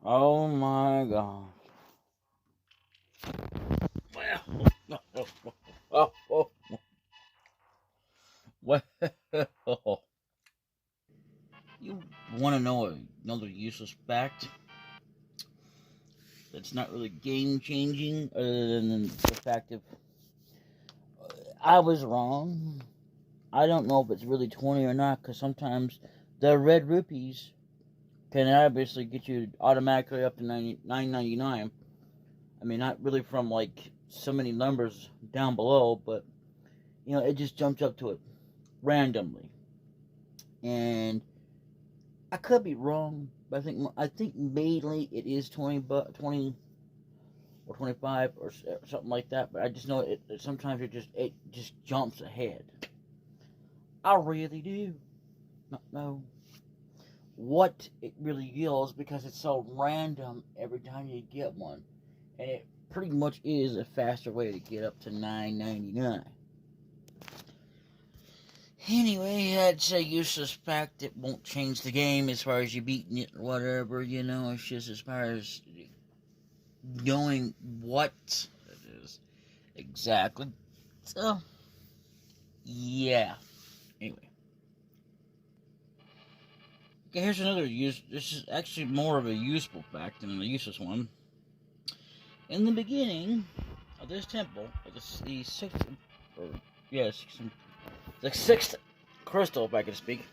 Oh my god. Well, you want to know another useless fact that's not really game changing, other than the fact of I was wrong. I don't know if it's really 20 or not, because sometimes the red rupees can obviously get you automatically up to $9.99. I mean, not really from like so many numbers down below, but it just jumps up to it randomly. And I could be wrong, but I think mainly it is 20 or 25 or something like that. But I just know it sometimes it just jumps ahead. I really do not know what it really yields, because it's so random every time you get one, and it pretty much is a faster way to get up to $9.99. Anyway, that's a useless fact. It won't change the game as far as you beating it or whatever, It's just as far as knowing what it is exactly. So, yeah. Anyway. Okay, here's another this is actually more of a useful fact than a useless one. In the beginning of this temple, the sixth crystal, if I can speak,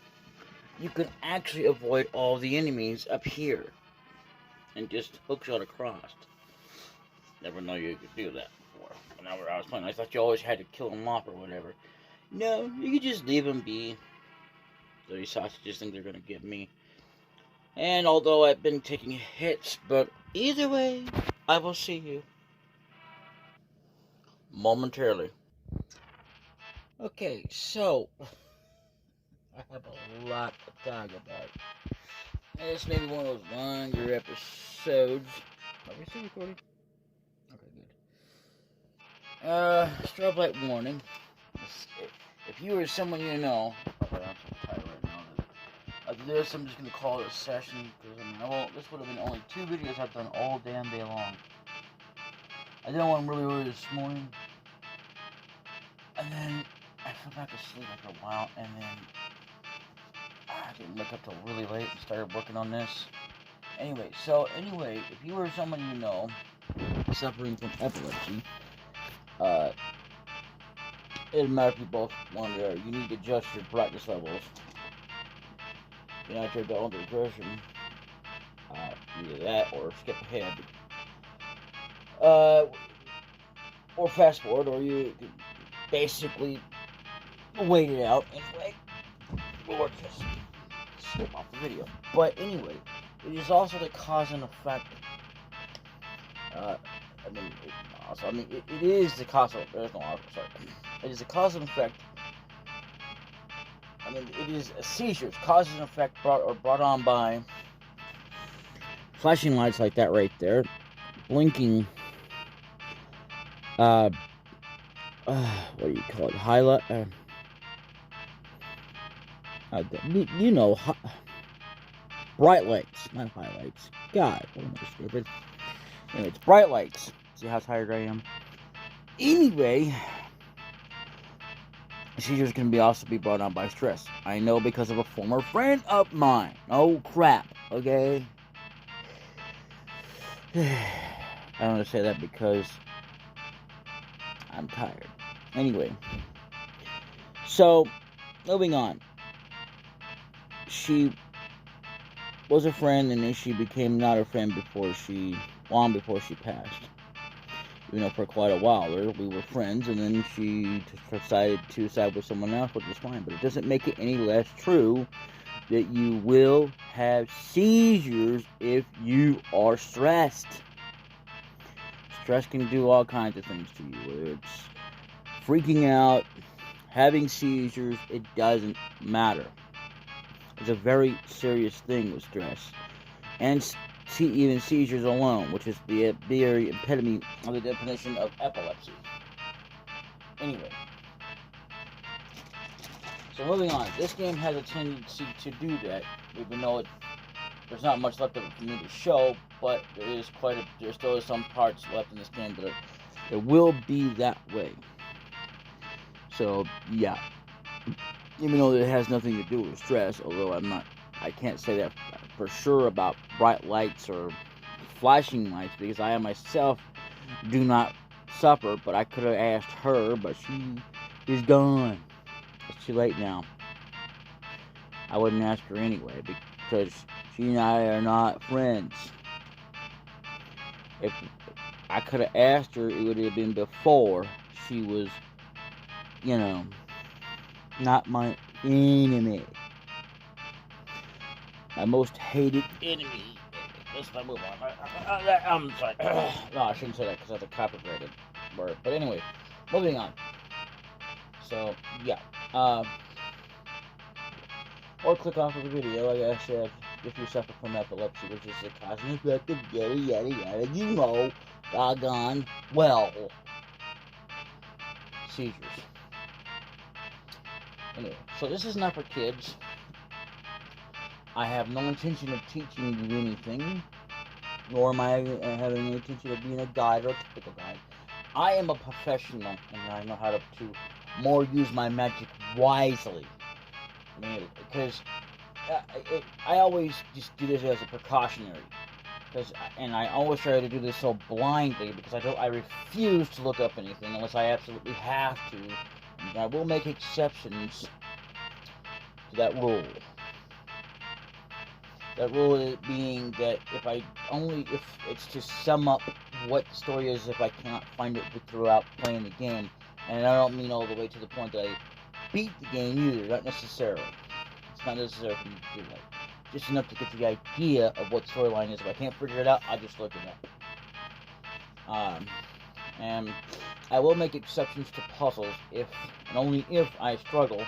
you can actually avoid all the enemies up here and just hookshot across. Never know you could do that before. Whenever I was playing, I thought you always had to kill them off or whatever. No, you could just leave them be. So these sausages think they're gonna get me. And although I've been taking hits, but either way, I will see you momentarily. Okay, so I have a lot to talk about. And this may be one of those longer episodes. Are we still recording? Okay, good. Strobe light warning. If you or someone you know, okay, I'm so tired right now. After this, I'm just gonna call it a session, because this would have been only 2 videos I've done all damn day long. I did one really early this morning, and then I fell back asleep after a while, and then I didn't look up till really late and started working on this. Anyway, if you or someone you know suffering from epilepsy, it doesn't matter if you both wonder, you need to adjust your brightness levels. You're not your adult depression. Either that or skip ahead. Or fast forward, or you can basically wait it out anyway. Or just skip off the video. But anyway, it is also the cause and effect. It is the cause of. There's no article, sorry. It is the cause and effect. It is seizures, cause and effect brought on by flashing lights like that right there, blinking. What do you call it? Highlight. Bright lights, not highlights. God, what am I stupid? Anyway, it's bright lights. See how tired I am? Anyway, seizures can also be brought on by stress. I know, because of a former friend of mine. Oh crap, okay? I want to say that because I'm tired. Anyway, so moving on. She was a friend, and then she became not a friend long before she passed. For quite a while we were friends, and then she decided to side with someone else, which is fine. But it doesn't make it any less true that you will have seizures if you are stressed. Stress can do all kinds of things to you, whether it's freaking out, having seizures, it doesn't matter. It's a very serious thing with stress. And even seizures alone, which is the very epitome of the definition of epilepsy. Anyway. So moving on. This game has a tendency to do that, even though there's not much left of it for me to show, but there still is some parts left in this game that it will be that way. So yeah, even though it has nothing to do with stress, although I can't say that for sure about bright lights or flashing lights, because I myself do not suffer. But I could have asked her, but she is gone. It's too late now. I wouldn't ask her anyway, because she and I are not friends. If I could have asked her, it would have been before she was, you know, not my enemy. My most hated enemy. Let's not move on. I'm sorry. No, I shouldn't say that because that's a copyrighted word. But anyway, moving on. So, yeah. Or click off of the video, like I said, if you suffer from epilepsy, which is a cause and effect of yada yada yada, you know, doggone well. Seizures. Anyway, so this is not for kids. I have no intention of teaching you anything, nor am I having any intention of being a guide or a typical guide. I am a professional, and I know how to more use my magic wisely. I mean, because I always just do this as a precautionary, and I always try to do this so blindly because I refuse to look up anything unless I absolutely have to. And I will make exceptions to that rule. That rule being that if it's to sum up what the story is, if I cannot find it throughout playing the game, and I don't mean all the way to the point that I beat the game either, not necessarily. It's not necessary for me to do that. Just enough to get the idea of what storyline is. If I can't figure it out, I'll just look it up. And I will make exceptions to puzzles if and only if I struggle.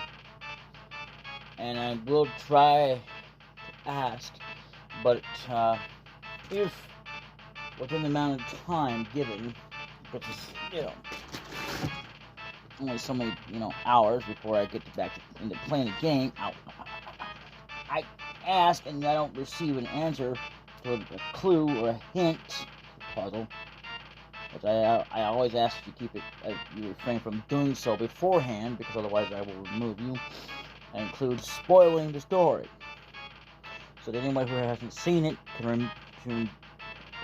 And I will try to ask, but if within the amount of time given, which is, only so many, hours before I get back into playing the game, I ask and I don't receive an answer to a clue or a hint puzzle, which I always ask you to keep it, you refrain from doing so beforehand, because otherwise I will remove you, and include spoiling the story, so that anyone who hasn't seen it can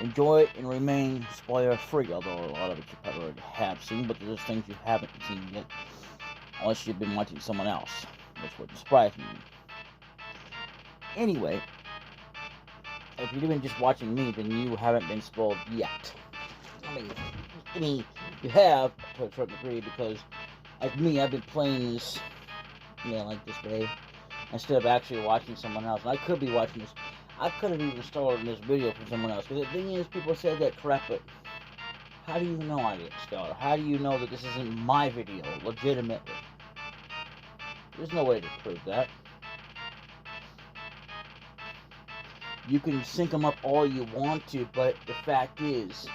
enjoy it and remain spoiler free, although a lot of it you probably already have seen, but there's things you haven't seen yet, unless you've been watching someone else, which wouldn't surprise me. Anyway, if you've been just watching me, then you haven't been spoiled yet. I mean, you have to a certain degree, because, like me, I've been playing this, like this way, instead of actually watching someone else. And I could be watching this. I could have even stolen this video from someone else. Because the thing is, people say that crap, but how do you know I didn't steal it? How do you know that this isn't my video, legitimately? There's no way to prove that. You can sync them up all you want to, but the fact is,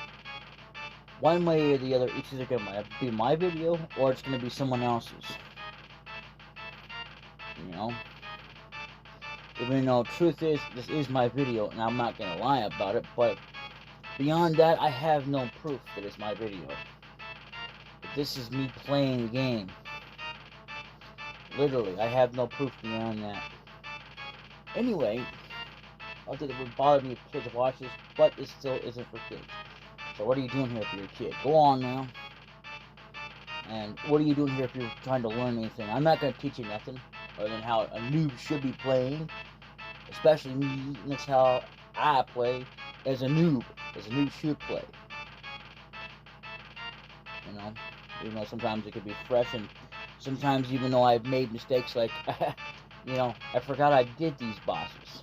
one way or the other, it's either going to be my video, or it's going to be someone else's. Even though truth is, this is my video, and I'm not going to lie about it, but beyond that, I have no proof that it's my video. But this is me playing the game. Literally, I have no proof beyond that. Anyway, I think it would bother me if kids watch this, but it still isn't for kids. So what are you doing here if you're a kid? Go on now. And what are you doing here if you're trying to learn anything? I'm not going to teach you nothing other than how a noob should be playing. Especially me, and that's how I play as a noob. As a noob should play. Even though sometimes it could be fresh, and sometimes even though I've made mistakes like, I forgot I did these bosses.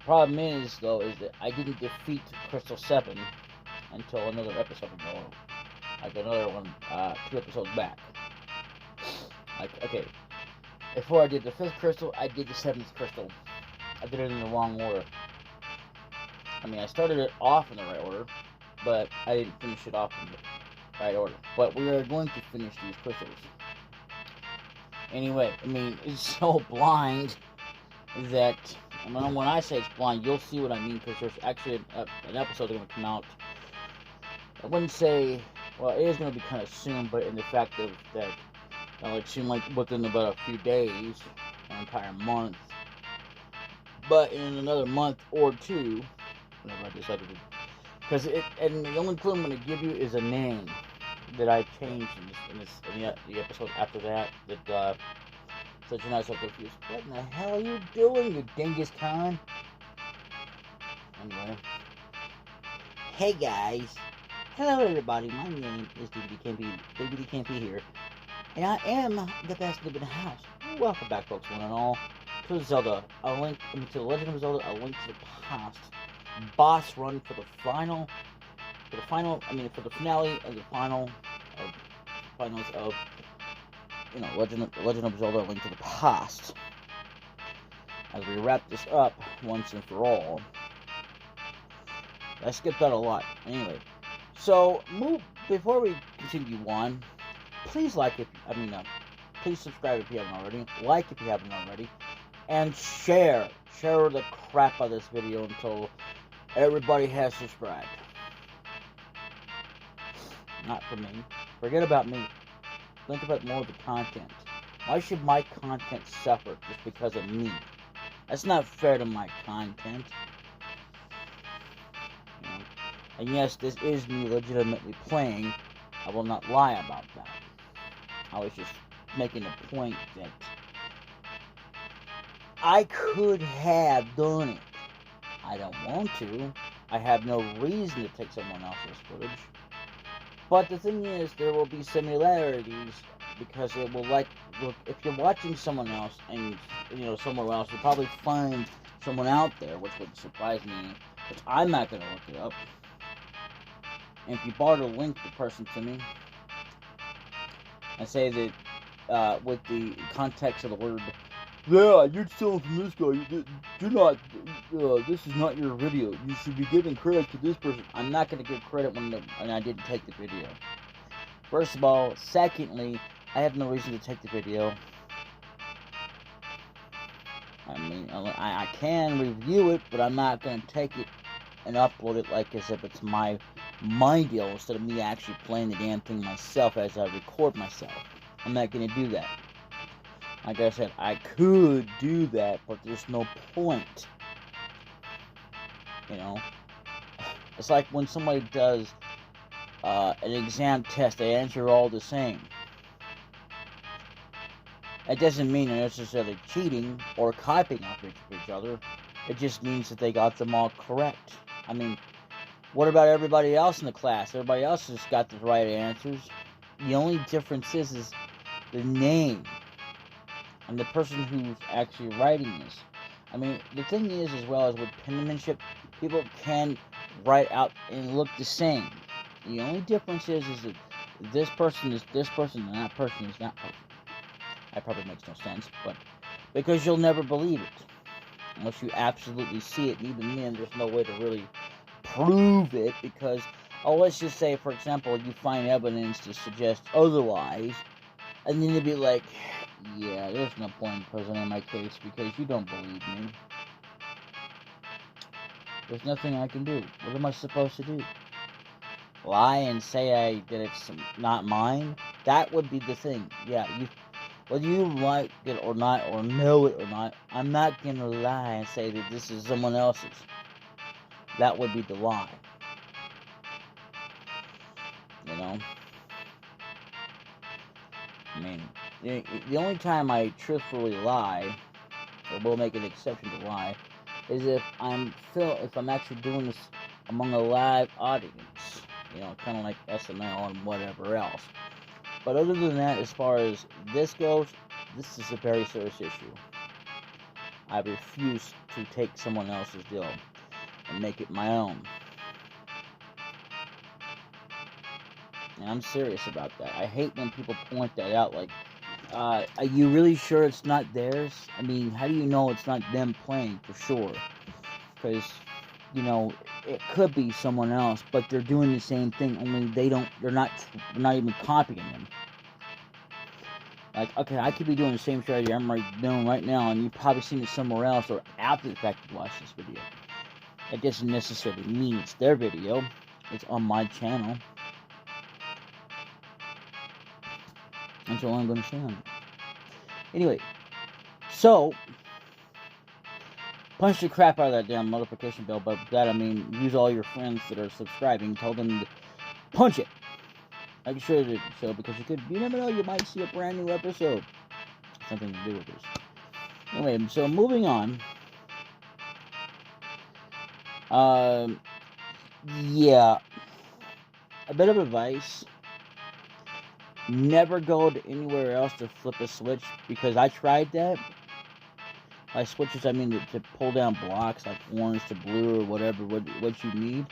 Problem is, though, is that I didn't defeat Crystal 7 until another episode ago. Like another one, 2 episodes back. Okay. Before I did the 5th crystal, I did the 7th crystal. I did it in the wrong order. I started it off in the right order, but I didn't finish it off in the right order. But we are going to finish these crystals. Anyway, it's so blind that And when I say it's blind, you'll see what I mean, because there's actually an episode going to come out. I wouldn't say, well, it is going to be kind of soon, but in the fact of that, it seemed like within about a few days, an entire month. But in another month or two, whenever I decided to, because and the only clue I'm going to give you is a name that I changed in the episode after that. So you're not so confused. What in the hell are you doing, you dingus con? Anyway. Hey guys. Hello everybody. My name is DbdKmpP here. And I am the best noob in the house. Welcome back, folks, one and all, to Zelda. To the Legend of Zelda, A Link to the Past. Boss run for the finale and the finals of Legend of Zelda: A Link to the Past. As we wrap this up once and for all. I skipped out a lot. Anyway, so before we continue on, please please subscribe if you haven't already. Like if you haven't already, and share the crap out of this video until everybody has subscribed. Not for me. Forget about me. Think about more of the content. Why should my content suffer just because of me? That's not fair to my content. You know? And yes, this is me legitimately playing. I will not lie about that. I was just making a point that I could have done it. I don't want to. I have no reason to take someone else's footage. But the thing is, there will be similarities, because it will, look, if you're watching someone else and, somewhere else, you'll probably find someone out there, which would surprise me, which I'm not going to look it up. And if you bother to link the person to me, and say that, with the context of the word, yeah, you're stealing from this guy, you're not, this is not your video, you should be giving credit to this person. I'm not going to give credit when I didn't take the video. First of all. Secondly, I have no reason to take the video. I mean, I can review it, but I'm not going to take it and upload it like as if it's my deal, instead of me actually playing the damn thing myself as I record myself. I'm not going to do that. Like I said, I could do that, but there's no point. It's like when somebody does an exam test, they answer all the same. That doesn't mean they're necessarily cheating or copying off each other. It just means that they got them all correct. I mean, what about everybody else in the class? Everybody else has got the right answers. The only difference is the name and the person who's actually writing this. I mean, the thing is, as well as with penmanship, people can write out and look the same. The only difference is that this person is this person and that person is that person. That probably makes no sense, but because you'll never believe it unless you absolutely see it. And even then, there's no way to really prove it, because, let's just say, for example, you find evidence to suggest otherwise, and then you'd be like, yeah, there's no point in presenting my case because you don't believe me. There's nothing I can do. What am I supposed to do? Lie and say that it's not mine? That would be the thing. Yeah, whether you like it or not, or know it or not, I'm not going to lie and say that this is someone else's. That would be the lie. I mean, the only time I truthfully lie, or will make an exception to lie, is if I'm actually doing this among a live audience. Kind of like SNL and whatever else. But other than that, as far as this goes, this is a very serious issue. I refuse to take someone else's deal and make it my own. And I'm serious about that. I hate when people point that out, like, are you really sure it's not theirs? I mean, how do you know it's not them playing for sure? Because, it could be someone else, but they're doing the same thing, only they're not even copying them. Like, okay, I could be doing the same strategy I'm doing right now, and you've probably seen it somewhere else, or after the fact you watched this video. That doesn't necessarily mean it's their video. It's on my channel. That's all I'm going to say on it. Anyway, so, punch the crap out of that damn notification bell. By that I mean, use all your friends that are subscribing. Tell them to punch it. Make sure to do so, because you never know, you might see a brand new episode. Something to do with this. Anyway, so moving on. Yeah. A bit of advice. Never go to anywhere else to flip a switch, because I tried that. By switches, I mean to pull down blocks, like orange to blue or whatever, what you need.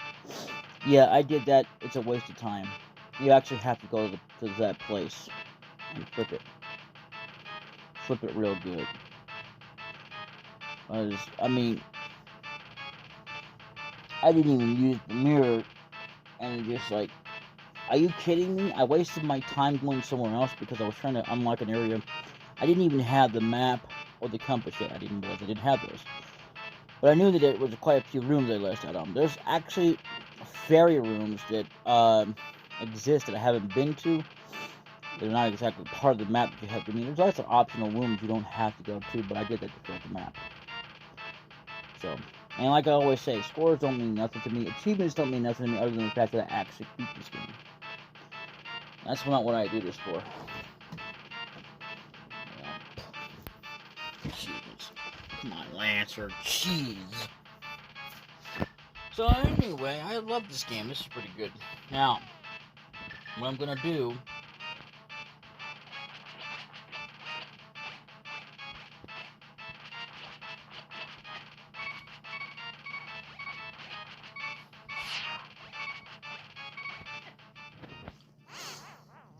Yeah, I did that. It's a waste of time. You actually have to go to that place and flip it. Flip it real good. I mean, I didn't even use the mirror, and just like, are you kidding me? I wasted my time going somewhere else because I was trying to unlock an area. I didn't even have the map or the compass yet. I didn't realize I didn't have those. But I knew that there was quite a few rooms I lost out on. There's actually fairy rooms that exist that I haven't been to. They're not exactly part of the map that you have to meet. There's also optional rooms you don't have to go to, but I did that to fill out the map. So, and like I always say, scores don't mean nothing to me. Achievements don't mean nothing to me other than the fact that I actually beat this game. That's not what I do this for. Achievements. Come on, Lancer. Jeez. So anyway, I love this game. This is pretty good. Now, what I'm gonna do...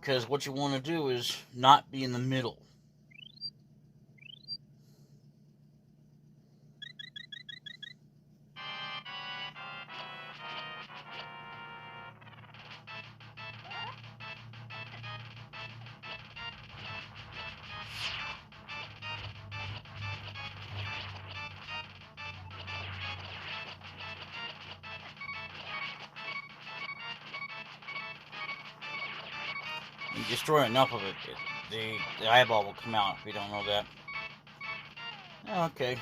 Because what you want to do is not be in the middle. You destroy enough of it, the eyeball will come out if you don't know that. Okay.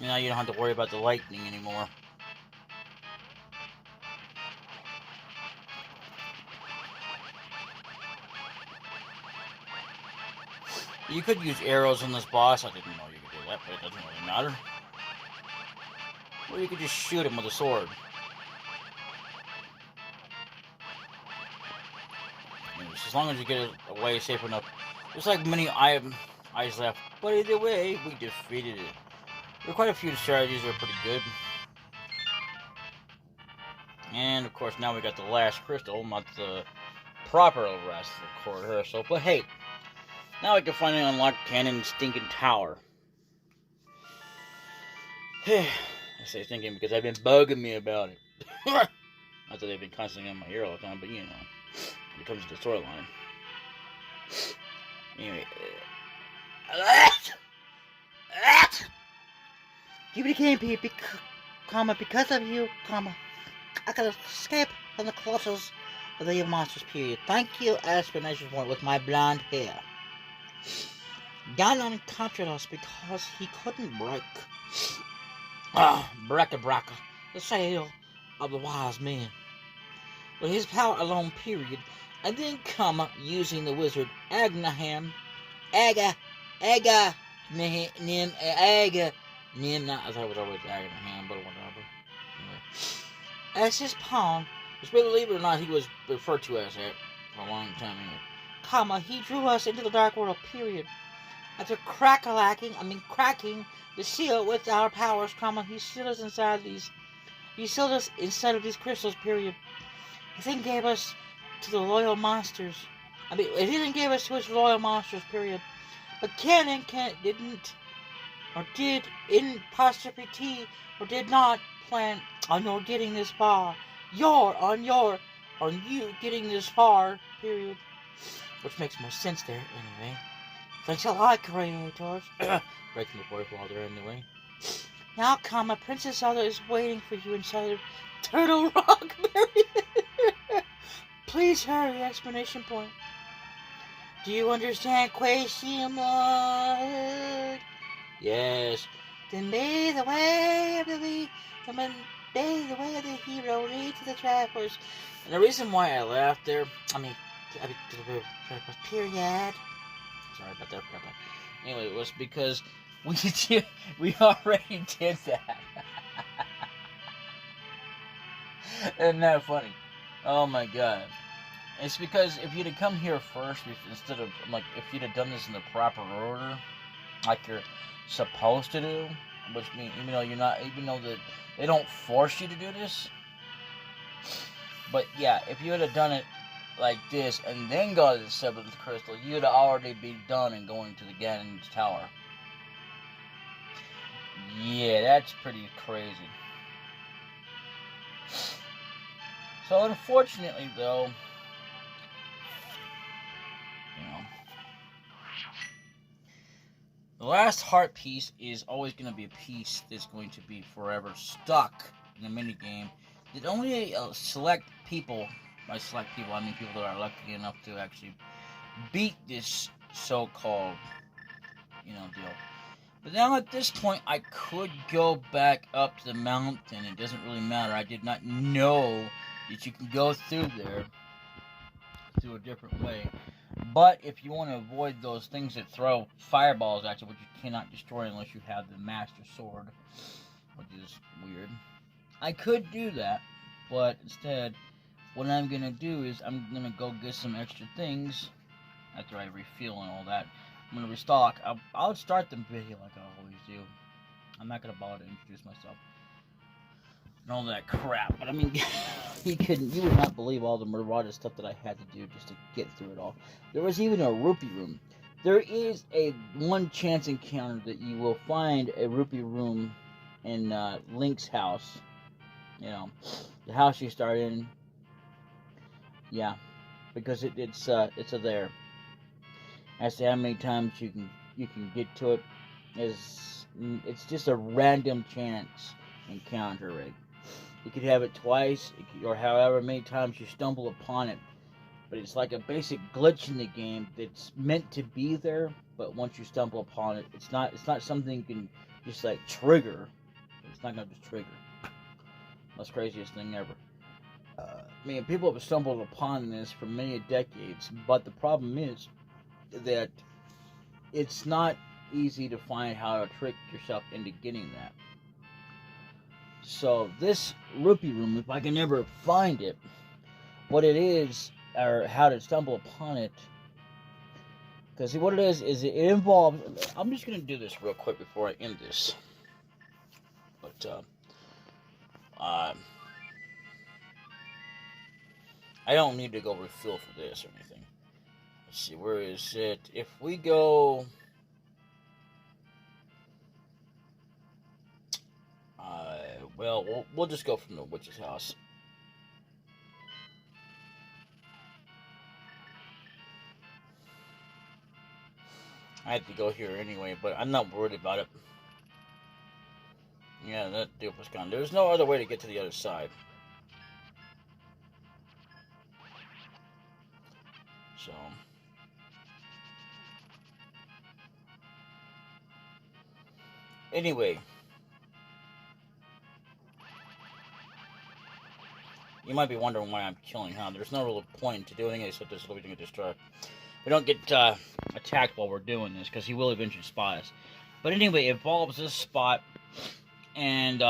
Now you don't have to worry about the lightning anymore. You could use arrows on this boss. I didn't know you could do that, but it doesn't really matter. Or you could just shoot him with a sword. As long as you get it away safe enough. There's like many eyes left. But either way, we defeated it. There are quite a few strategies that are pretty good. And of course now we got the last crystal, not the proper last crystal. But hey, now I can finally unlock Cannon's stinking tower. I say thinking because they've been bugging me about it. Not that they've been constantly in my ear all the time, but you know, when it comes to the storyline. Anyway, DbdKmpPlay's, because of you, I could escape from the clutches of the monsters. Period. Thank you, explanation point with my blonde hair. Ganon captured us because he couldn't break Bracca, the sail of the wise men, with his power alone. Period. And then using the wizard Nim. I thought it was always Agnaham, but whatever. Anyway. As his pawn, which believe it or not, he was referred to as that for a long time anyway. He drew us into the dark world. Period. After cracking the seal with our powers, he sealed us inside these. He sealed us inside of these crystals. Period. He then gave us to the loyal monsters. He then gave us to his loyal monsters. Period. But Canon didn't. or did Imposter PT, or did not plan on your getting this far. On you getting this far, period. Which makes more sense there, anyway. Thanks a lot, creators. Breaking the fourth wall there, anyway. Now, comma, Princess Zelda is waiting for you inside of Turtle Rock, Please hurry, explanation point. Do you understand, question mark? Yes. Then may the way of the hero lead to the travelers. And the reason why I laughed there, period. Sorry about that. Anyway, it was because we already did that. Isn't that funny? Oh my god. It's because if you'd have come here first, instead of, like, if you'd have done this in the proper order, like you're supposed to do, which means, even though that they don't force you to do this, but yeah, if you would have done it like this, and then go to the 7th crystal, you'd already be done and going to the Ganon's Tower. Yeah, that's pretty crazy. So, unfortunately, though, the last heart piece is always going to be a piece that's going to be forever stuck in a minigame that only select people, by select people, I mean people that are lucky enough to actually beat this so-called, deal. But now at this point, I could go back up to the mountain. It doesn't really matter. I did not know that you can go through there through a different way. But if you want to avoid those things that throw fireballs at you, which you cannot destroy unless you have the Master Sword, which is weird, I could do that. But instead, what I'm going to do is I'm going to go get some extra things after I refuel and all that. I'm going to restock. I'll start the video like I always do. I'm not going to bother to introduce myself and all that crap. But I mean, you would not believe all the Murata stuff that I had to do just to get through it all. There was even a rupee room. There is a one chance encounter that you will find a rupee room in Link's house. The house you start in. Yeah, because it's there. As to how many times you can get to it, it's just a random chance encounter, right? You could have it twice, or however many times you stumble upon it. But it's like a basic glitch in the game that's meant to be there, but once you stumble upon it, it's not something you can just like trigger. It's not gonna just trigger. Most craziest thing ever. People have stumbled upon this for many decades, but the problem is that it's not easy to find how to trick yourself into getting that. So this rupee room, if I can ever find it, what it is, or how to stumble upon it, because what it is it involves, I'm just going to do this real quick before I end this, but I don't need to go refill for this or anything. Let's see, where is it? If we go... we'll just go from the witch's house. I had to go here anyway, but I'm not worried about it. Yeah, that dupe was gone. There's no other way to get to the other side. So... anyway... you might be wondering why I'm killing, huh? There's no real point to doing it except just leaving it destroy. We don't get attacked while we're doing this, because he will eventually spot us. But anyway, it involves this spot, and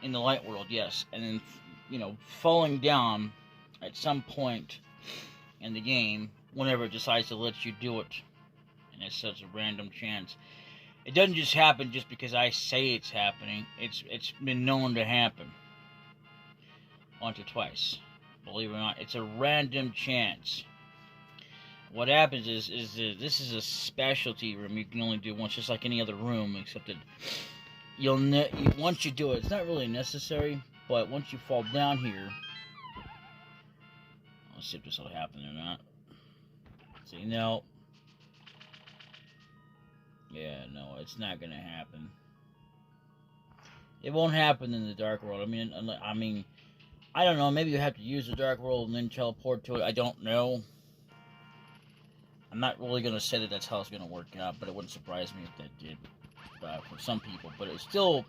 in the light world, yes. And then, falling down at some point in the game, whenever it decides to let you do it. And it's such a random chance. It doesn't just happen just because I say it's happening. It's been known to happen. Once or twice. Believe it or not, it's a random chance. what happens is this is a specialty room. You can only do once, just like any other room, except that once you do it, it's not really necessary. But once you fall down here, let's see if this will happen or not. See, no. Yeah, no, it's not gonna happen. It won't happen in the Dark World. I mean, I don't know. Maybe you have to use the Dark World and then teleport to it. I don't know. I'm not really gonna say that that's how it's gonna work out, but it wouldn't surprise me if that did for some people. But it's still,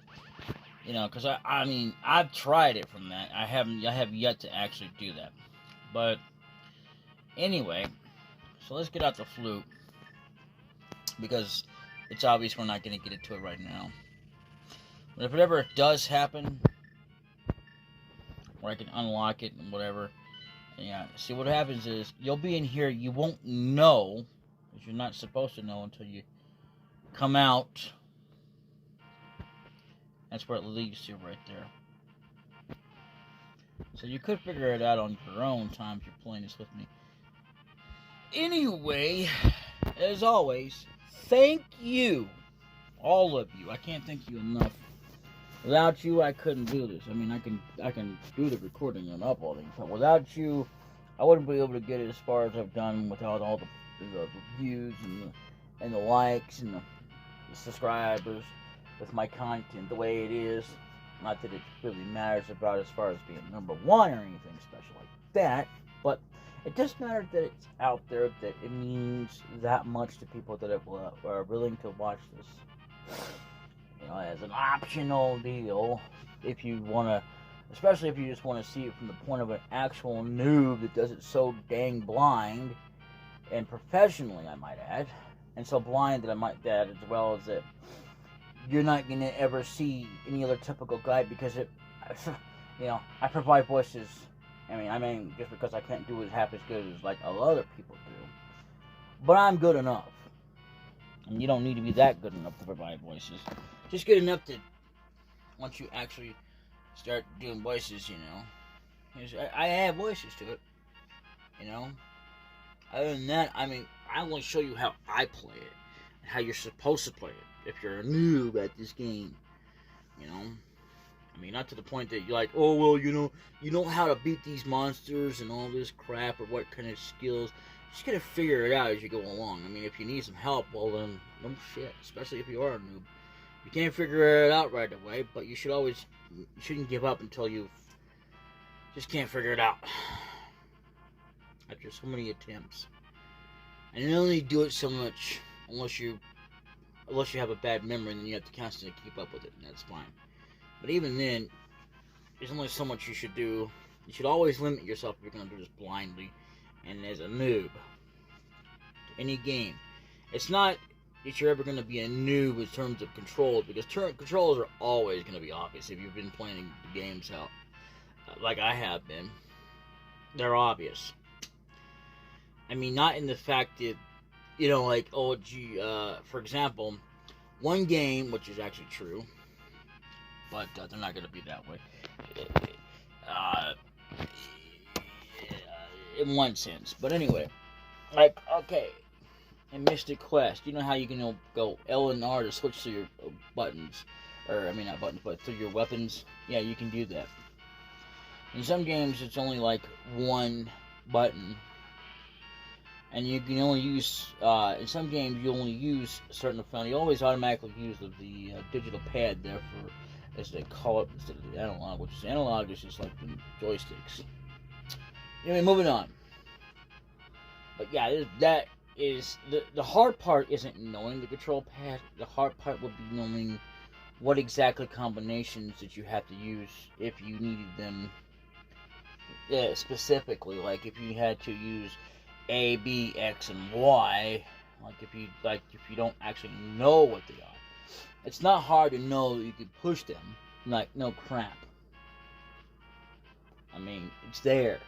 you know, because I mean, I've tried it from that. I have yet to actually do that. But anyway, so let's get out the flute, because it's obvious we're not gonna get into it right now. But if it ever does happen, where I can unlock it and whatever, yeah, see what happens is you'll be in here, you won't know, because you're not supposed to know until you come out. That's where it leads to right there. So you could figure it out on your own time if you're playing this with me. Anyway, as always, thank you, all of you. I can't thank you enough. Without you, I couldn't do this. I mean, I can do the recording and uploading, but without you, I wouldn't be able to get it as far as I've done without all the views and the likes and the subscribers with my content the way it is. Not that it really matters about as far as being number one or anything special like that, but it does matter that it's out there, that it means that much to people that are willing to watch this. You know, as an optional deal, if you want to, especially if you just want to see it from the point of an actual noob that does it so dang blind and professionally, I might add, and so blind that I might add, as well as that you're not going to ever see any other typical guide, because it, you know, I provide voices. I mean, just because I can't do it half as good as like other people do, but I'm good enough. And you don't need to be that good enough to provide voices. Just good enough that once you actually start doing voices, you know, I add voices to it, you know. Other than that, I mean, I only show you how I play it, and how you're supposed to play it if you're a noob at this game, you know. I mean, not to the point that you're like, oh, well, you know how to beat these monsters and all this crap, or what kind of skills. You just gotta figure it out as you go along. I mean, if you need some help, well then, no shit. Especially if you are a noob. You can't figure it out right away, but you shouldn't give up until you just can't figure it out. After so many attempts. And you only do it so much, unless you have a bad memory, and then you have to constantly keep up with it, and that's fine. But even then, there's only so much you should do. You should always limit yourself if you're going to do this blindly. And as a noob, to any game, it's not that you're ever going to be a noob in terms of controls, because controls are always going to be obvious if you've been playing the games out like I have been. They're obvious. I mean, not in the fact that, you know, like, oh, gee, for example, one game, which is actually true, but they're not going to be that way. In one sense. But anyway, like, okay, in Mystic Quest, you know how you can go L and R to switch to your buttons, or, I mean, not buttons, but through your weapons? Yeah, you can do that. In some games, it's only like one button, and you can only use, in some games, you only use a certain amount. You always automatically use the digital pad there for, as they call it, instead of the analog, which is analog is just like the joysticks. Anyway, moving on. But yeah, that is the hard part isn't knowing the control pad. The hard part would be knowing what exactly combinations that you have to use if you needed them specifically. Like if you had to use A, B, X, and Y. Like if you don't actually know what they are. It's not hard to know that you can push them. Like, no crap. I mean, it's there.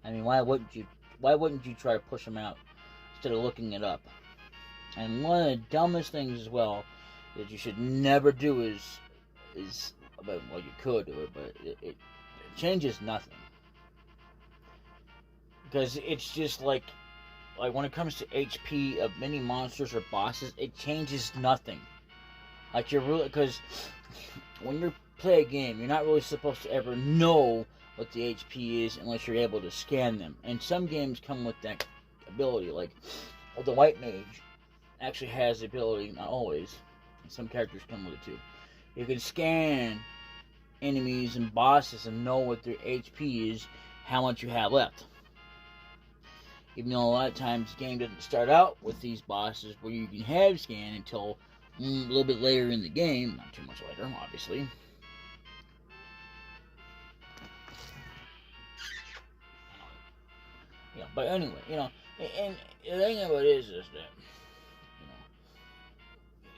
I mean, why wouldn't you try to push them out instead of looking it up? And one of the dumbest things as well that you should never do is well, you could do it, but it changes nothing. Because it's just like like when it comes to HP of many monsters or bosses, it changes nothing. Like you're really, because when you play a game, you're not really supposed to ever know what the HP is unless you're able to scan them. And some games come with that ability, like the White Mage actually has the ability, not always, some characters come with it too. You can scan enemies and bosses and know what their HP is, how much you have left. Even though a lot of times the game doesn't start out with these bosses where you can have scan until a little bit later in the game, not too much later, obviously. Yeah, but anyway, and the thing of it is that,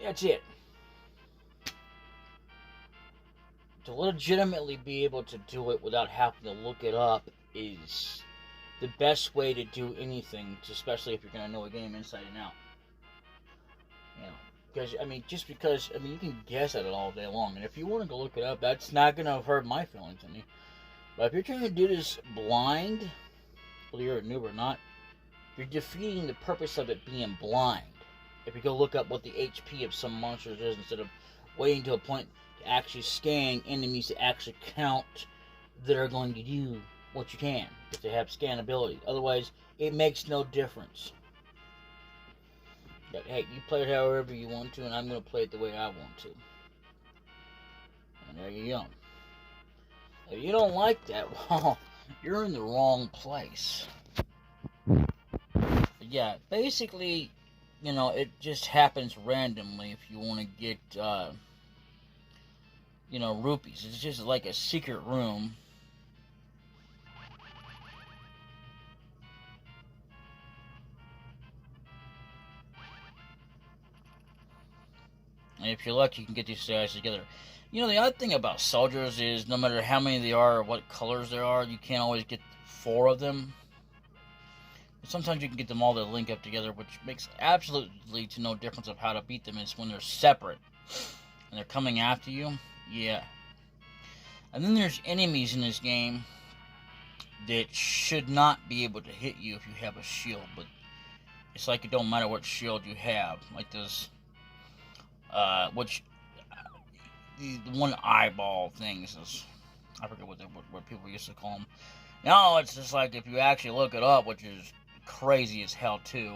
that's it. To legitimately be able to do it without having to look it up is the best way to do anything, especially if you're going to know a game inside and out. Because, just because, you can guess at it all day long, and if you want to go look it up, that's not going to hurt my feelings any. But if you're trying to do this blind, whether you're a noob or not, you're defeating the purpose of it being blind. If you go look up what the HP of some monsters is instead of waiting to a point to actually scan enemies to actually count that are going to do what you can, if they have scan ability. Otherwise, it makes no difference. But hey, you play it however you want to, and I'm going to play it the way I want to. And there you go. If you don't like that, well, you're in the wrong place. But yeah, basically, it just happens randomly if you want to get, rupees. It's just like a secret room. And if you're lucky, you can get these guys together. The odd thing about soldiers is no matter how many they are or what colors there are, you can't always get 4 of them. Sometimes you can get them all to link up together, which makes absolutely no difference of how to beat them. It's when they're separate and they're coming after you. Yeah. And then there's enemies in this game that should not be able to hit you if you have a shield, but it's like it don't matter what shield you have. Like those, the one eyeball things is, I forget what people used to call them. No, it's just like if you actually look it up, which is crazy as hell too.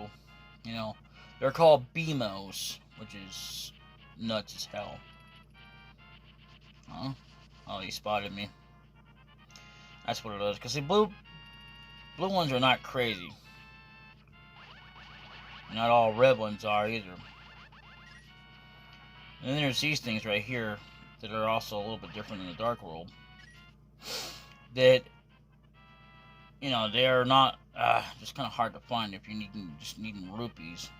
They're called BMOs, which is nuts as hell. Huh? Oh, he spotted me. That's what it is. Because the blue ones are not crazy. Not all red ones are either. And then there's these things right here that are also a little bit different in the Dark World. That, they are not just kind of hard to find if you just need rupees.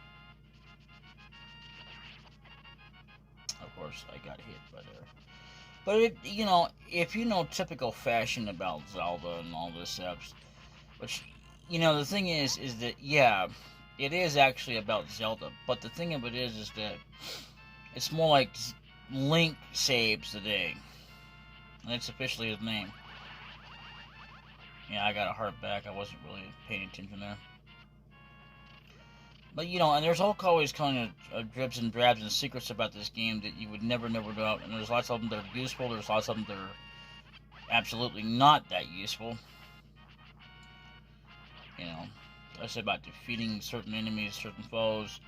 Of course, I got hit by there. But, if you know typical fashion about Zelda and all this stuff, which, the thing is that, yeah, it is actually about Zelda, but the thing of it is that it's more like Link saves the day. And that's officially his name. Yeah, I got a heart back. I wasn't really paying attention there. But, and there's always kind of dribs and drabs and secrets about this game that you would never know about. And there's lots of them that are useful. There's lots of them that are absolutely not that useful. I said about defeating certain enemies, certain foes.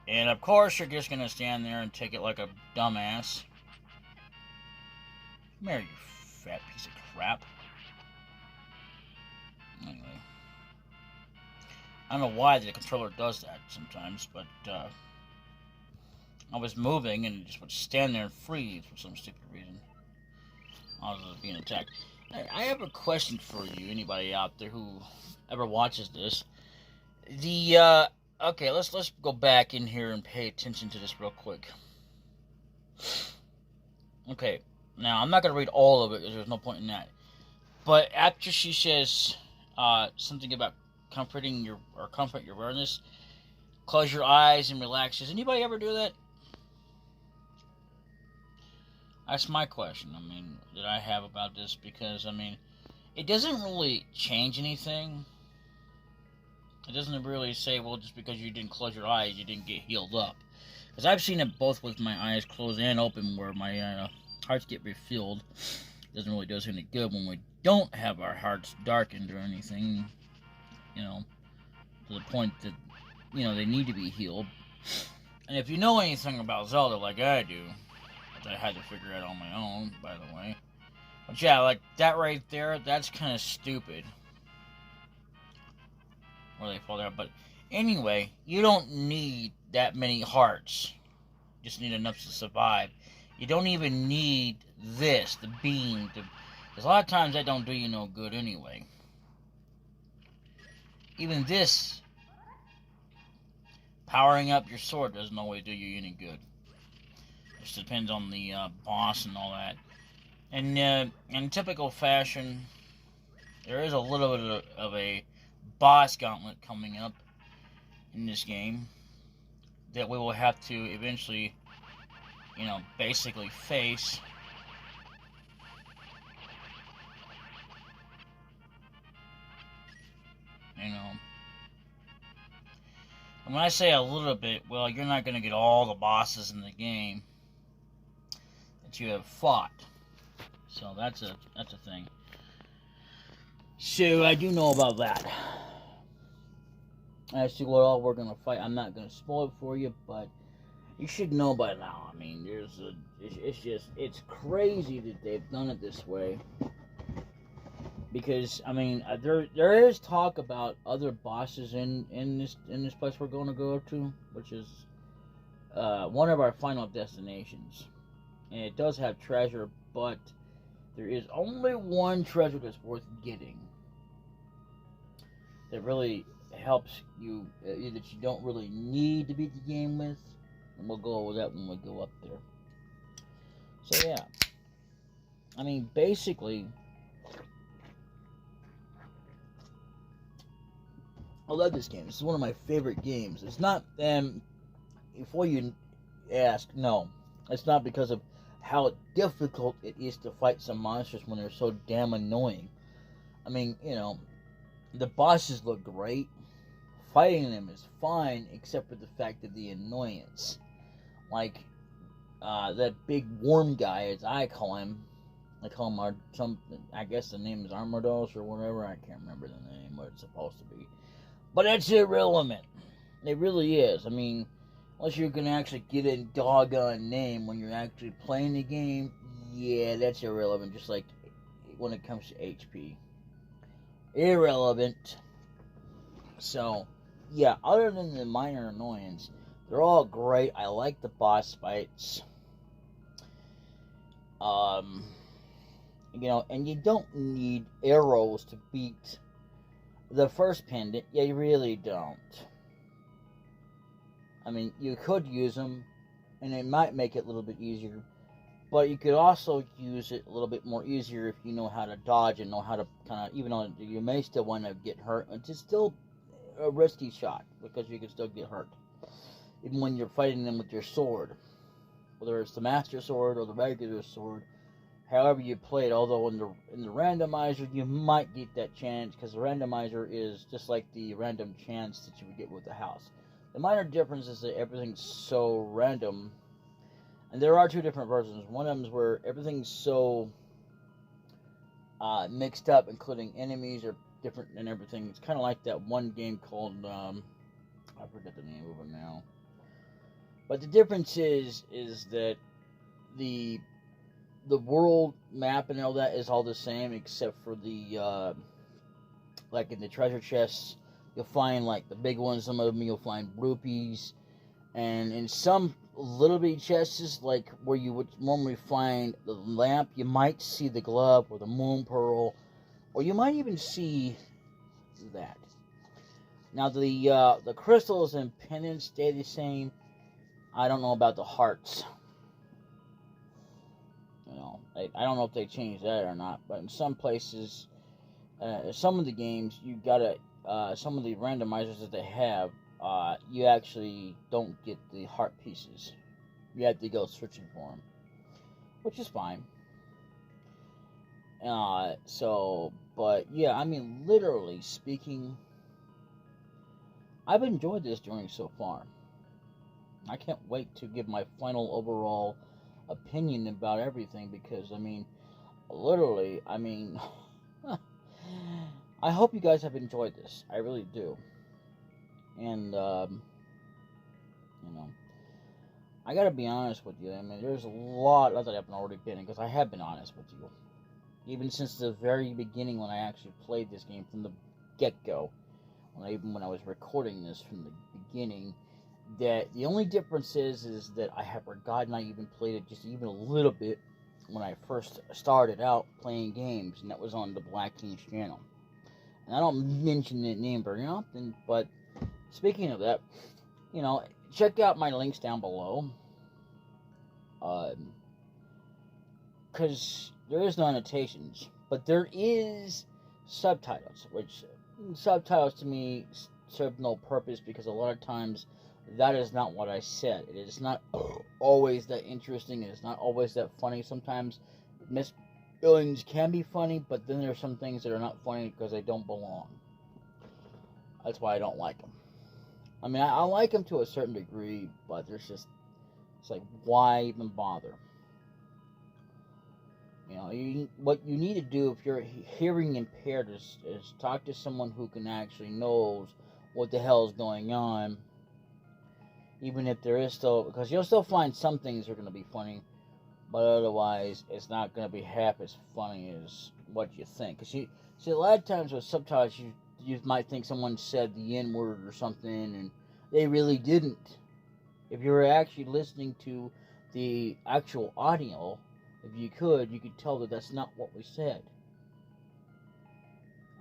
And, of course, you're just going to stand there and take it like a dumbass. Come here, you fat piece of crap. Anyway. I don't know why the controller does that sometimes, but I was moving and it just would stand there and freeze for some stupid reason. I was being attacked. I have a question for you, anybody out there who ever watches this. Okay, let's go back in here and pay attention to this real quick. Okay, now I'm not going to read all of it because there's no point in that. But after she says something about comfort your awareness, close your eyes and relax. Does anybody ever do that? That's my question, that I have about this, because, it doesn't really change anything. It doesn't really say, well, just because you didn't close your eyes, you didn't get healed up. Because I've seen it both with my eyes closed and open, where my hearts get refilled. It doesn't really do us any good when we don't have our hearts darkened or anything, you know, to the point that, you know, they need to be healed. And if you know anything about Zelda like I do, which I had to figure out on my own, by the way, but yeah, like that right there, that's kind of stupid. Where they fall down, but anyway, you don't need that many hearts. You just need enough to survive. You don't even need this, the beam, because a lot of times that don't do you no good anyway. Even this, powering up your sword doesn't always do you any good. It just depends on the boss and all that. And in typical fashion, there is a little bit of a boss gauntlet coming up in this game that we will have to eventually, you know, basically face. You know, and when I say a little bit, well, you're not going to get all the bosses in the game that you have fought. So that's a thing. So I do know about that. As to what all we're gonna fight, I'm not gonna spoil it for you, but you should know by now. I mean, it's crazy that they've done it this way. Because I mean, there is talk about other bosses in this place we're going to go to, which is one of our final destinations, and it does have treasure, but there is only one treasure that's worth getting. That really helps you, that you don't really need to beat the game with, and we'll go over that when we go up there. So yeah, I mean, basically, I love this game. This is one of my favorite games. It's not, before you ask, no, it's not because of how difficult it is to fight some monsters when they're so damn annoying. I mean, you know, the bosses look great. Fighting them is fine, except for the fact of the annoyance. Like, that big worm guy, as I call him. I call him I guess the name is Armados or whatever. I can't remember the name, what it's supposed to be. But that's irrelevant. It really is. I mean, unless you can actually get a doggone name when you're actually playing the game, yeah, that's irrelevant. Just like when it comes to HP. Irrelevant. So, yeah, other than the minor annoyance, they're all great. I like the boss fights. You know, and you don't need arrows to beat the first pendant. Yeah, you really don't. I mean, you could use them, and it might make it a little bit easier. But you could also use it a little bit more easier if you know how to dodge and know how to kind of, even though you may still want to get hurt, it's still a risky shot because you can still get hurt. Even when you're fighting them with your sword. Whether it's the Master Sword or the regular sword. However you play it, although in the randomizer you might get that chance, because the randomizer is just like the random chance that you would get with the house. The minor difference is that everything's so random, and there are two different versions. One of them is where everything's so mixed up, including enemies are different and everything. It's kind of like that one game called I forget the name of it now. But the difference is that the world map and all that is all the same, except for the like in the treasure chests, you'll find like the big ones. Some of them you'll find rupees, and in some little bitty chests, like where you would normally find the lamp, you might see the glove or the moon pearl, or you might even see that. Now the crystals and pendants stay the same. I don't know about the hearts. You know, I don't know if they changed that or not, but in some places, some of the games, you gotta, some of the randomizers that they have, you actually don't get the heart pieces. You have to go searching for them, which is fine. So, but yeah, I mean, literally speaking, I've enjoyed this journey so far. I can't wait to give my final overall opinion about everything because, I mean, literally, I mean, I hope you guys have enjoyed this. I really do. And, you know, I gotta be honest with you. I mean, there's a lot that I've already been in because I have been honest with you. Even since the very beginning when I actually played this game from the get-go. Even when I was recording this from the beginning, that the only difference is that I have forgotten I even played it just even a little bit when I first started out playing games, and that was on the Black King's channel. And I don't mention that name very often, but speaking of that, you know, check out my links down below. Because there is no annotations, but there is subtitles, which subtitles to me serve no purpose because a lot of times that is not what I said. It is not always that interesting. It is not always that funny. Sometimes misspellings can be funny, but then there are some things that are not funny because they don't belong. That's why I don't like them. I mean, I like them to a certain degree, but there's just, it's like, why even bother? You know, what you need to do if you're hearing impaired is talk to someone who can actually knows what the hell is going on. Even if there is still, because you'll still find some things that are going to be funny, but otherwise it's not going to be half as funny as what you think. Because you see, a lot of times with subtitles, you might think someone said the N-word or something, and they really didn't. If you were actually listening to the actual audio, if you could tell that that's not what we said.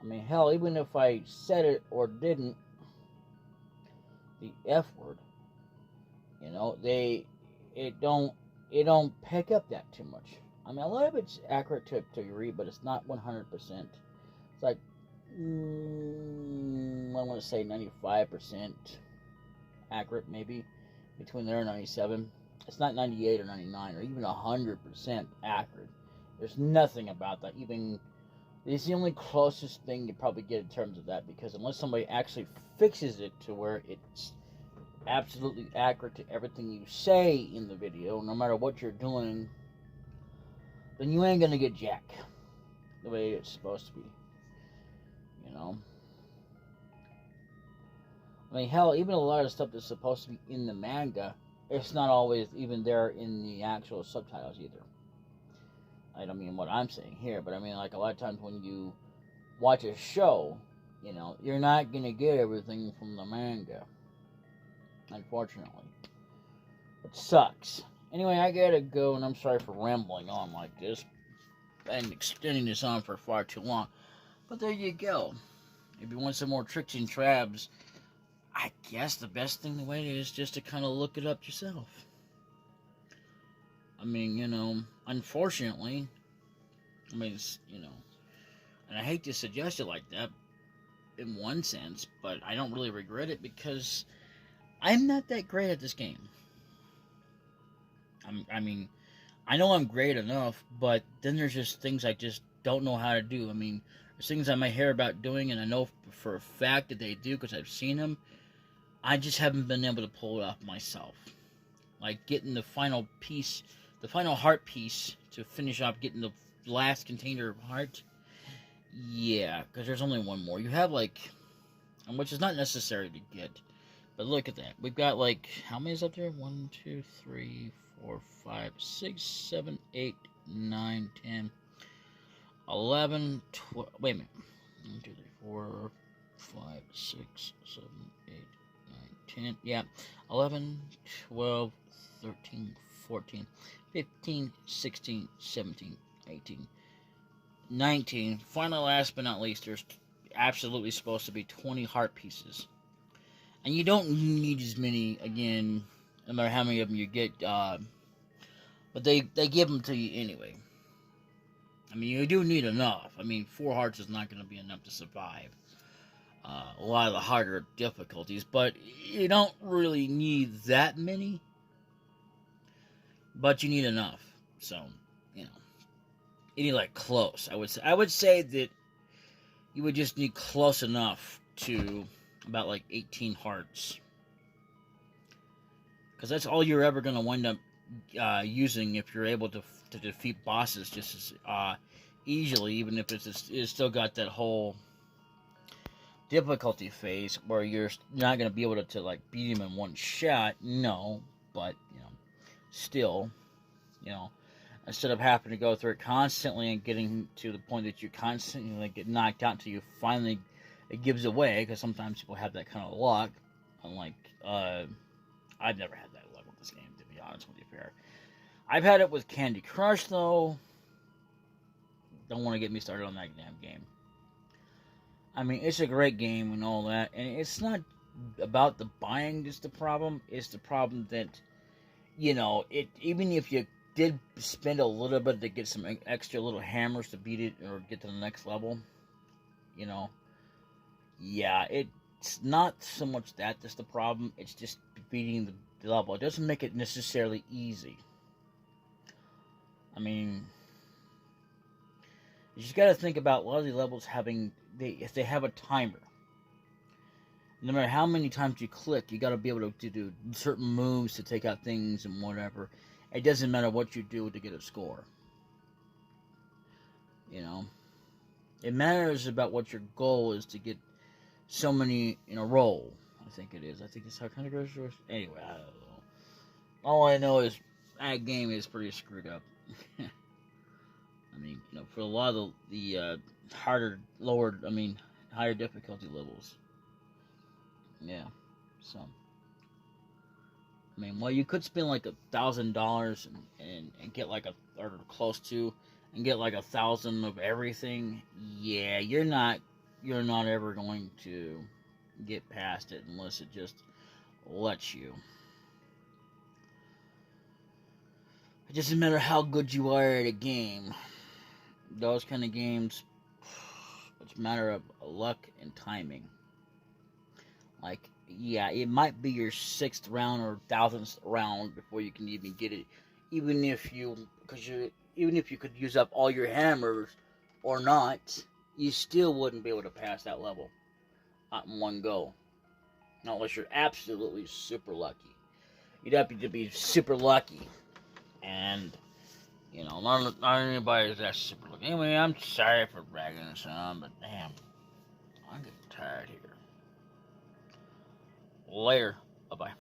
I mean, hell, even if I said it or didn't, the F word, you know, it don't pick up that too much. I mean, a lot of it's accurate to a degree, but it's not 100%. It's like, I want to say 95% accurate, maybe, between there and 97. It's not 98 or 99 or even 100% accurate. There's nothing about that. Even it's the only closest thing you probably get in terms of that, because unless somebody actually fixes it to where it's absolutely accurate to everything you say in the video, no matter what you're doing, then you ain't gonna get jack the way it's supposed to be. You know? I mean, hell, even a lot of stuff that's supposed to be in the manga, it's not always even there in the actual subtitles either. I don't mean what I'm saying here, but I mean, like, a lot of times when you watch a show, you know, you're not going to get everything from the manga. Unfortunately. It sucks. Anyway, I gotta go, and I'm sorry for rambling on like this and extending this on for far too long. But there you go. If you want some more tricks and traps, I guess the best thing to wait is just to kind of look it up yourself. I mean, you know, unfortunately, I mean, it's, you know, and I hate to suggest it like that in one sense, but I don't really regret it because I'm not that great at this game. I mean, I know I'm great enough, but then there's just things I just don't know how to do. I mean, there's things I might hear about doing, and I know for a fact that they do because I've seen them. I just haven't been able to pull it off myself. Like getting the final piece, the final heart piece to finish off getting the last container of heart. Yeah, because there's only one more. You have like, which is not necessary to get. But look at that. We've got like, how many is up there? 1, 2, 3, 4, 5, 6, 7, 8, 9, 10, 11, 12. Wait a minute. 1, 2, 3, 4, 5, 6, 7, 8, 9, 10. Yeah. 11, 12, 13, 14, 15, 16, 17, 18, 19. Finally, last but not least, there's absolutely supposed to be 20 heart pieces. And you don't need as many, again, no matter how many of them you get, but they give them to you anyway. I mean, you do need enough. I mean, 4 hearts is not going to be enough to survive a lot of the harder difficulties, but you don't really need that many, but you need enough. So, you know, you need like close. I would say that you would just need close enough to about like 18 hearts. Because that's all you're ever going to wind up using if you're able to defeat bosses just as easily, even if it's still got that whole difficulty phase where you're not going to be able to like beat him in one shot. No, but still, instead of having to go through it constantly and getting to the point that you constantly like get knocked out until you finally it gives away, because sometimes people have that kind of luck. Unlike I've never had that luck with this game, to be honest with you, fair. I've had it with Candy Crush though. Don't want to get me started on that damn game. I mean, it's a great game and all that, and it's not about the buying just the problem. It's the problem that, even if you did spend a little bit to get some extra little hammers to beat it or get to the next level, yeah, it's not so much that's the problem. It's just beating the level. It doesn't make it necessarily easy. I mean, you just got to think about a lot of the levels if they have a timer. No matter how many times you click, you got to be able to do certain moves to take out things and whatever. It doesn't matter what you do to get a score. It matters about what your goal is to get so many in a row. I think it is. I think it's how kind of goes. Anyway, I don't know. All I know is that game is pretty screwed up. I mean, for a lot of the higher difficulty levels. Yeah, so I mean, well, you could spend like $1,000 and get like or close to, and get like 1,000 of everything. Yeah, you're not ever going to get past it unless it just lets you. It doesn't matter how good you are at a game. Those kind of games, it's a matter of luck and timing. Like, yeah, it might be your 6th round or 1,000th round before you can even get it. Even if you could use up all your hammers or not, you still wouldn't be able to pass that level in one go. Not unless you're absolutely super lucky. You'd have to be super lucky. And, not anybody is that super lucky. Anyway, I'm sorry for bragging some, but damn, I'm getting tired here. Later. Bye-bye.